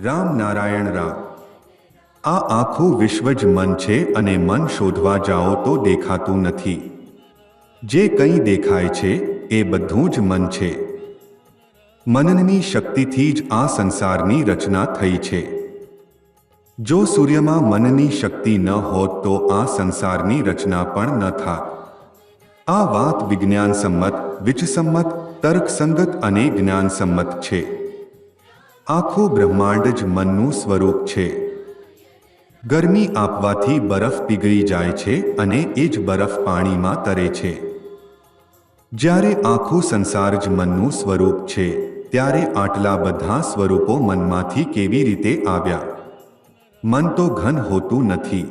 રામ નારાયણ રામ। આ આખું વિશ્વ જ મન છે અને મન શોધવા જાઓ તો દેખાતું નથી। જે કંઈ દેખાય છે એ બધું જ મન છે। મનની શક્તિથી જ આ સંસારની રચના થઈ છે। જો સૂર્યમાં મનની શક્તિ ન હોત તો આ સંસારની રચના પણ ન થાત। આ વાત વિજ્ઞાનસમ્મત, વિચસમ્મત, તર્કસંગત અને જ્ઞાનસમ્મત છે। આખું બ્રહ્માંડ જ મનનું સ્વરૂપ છે। ગરમી આપવાથી બરફ પીગળી જાય છે અને એ જ બરફ પાણીમાં તરે છે। જ્યારે આખું સંસાર જ મનનું સ્વરૂપ છે ત્યારે આટલા બધા સ્વરૂપો મનમાંથી કેવી રીતે આવ્યા? મન તો ઘન હોતું નથી,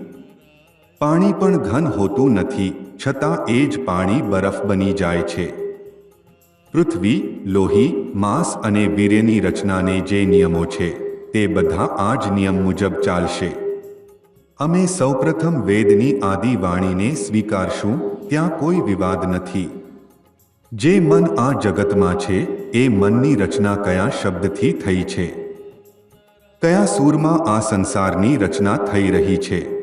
પાણી પણ ઘન હોતું નથી, છતાં એ જ પાણી બરફ બની જાય છે। પૃથ્વી, લોહી, માંસ અને વીર્યની રચનાને જે નિયમો છે તે બધા આ જ નિયમ મુજબ ચાલશે। અમે સૌપ્રથમ વેદની આદિ વાણીને સ્વીકારશું, ત્યાં કોઈ વિવાદ નથી। જે મન આ જગતમાં છે એ મનની રચના કયા શબ્દથી થઈ છે? કયા સૂરમાં આ સંસારની રચના થઈ રહી છે?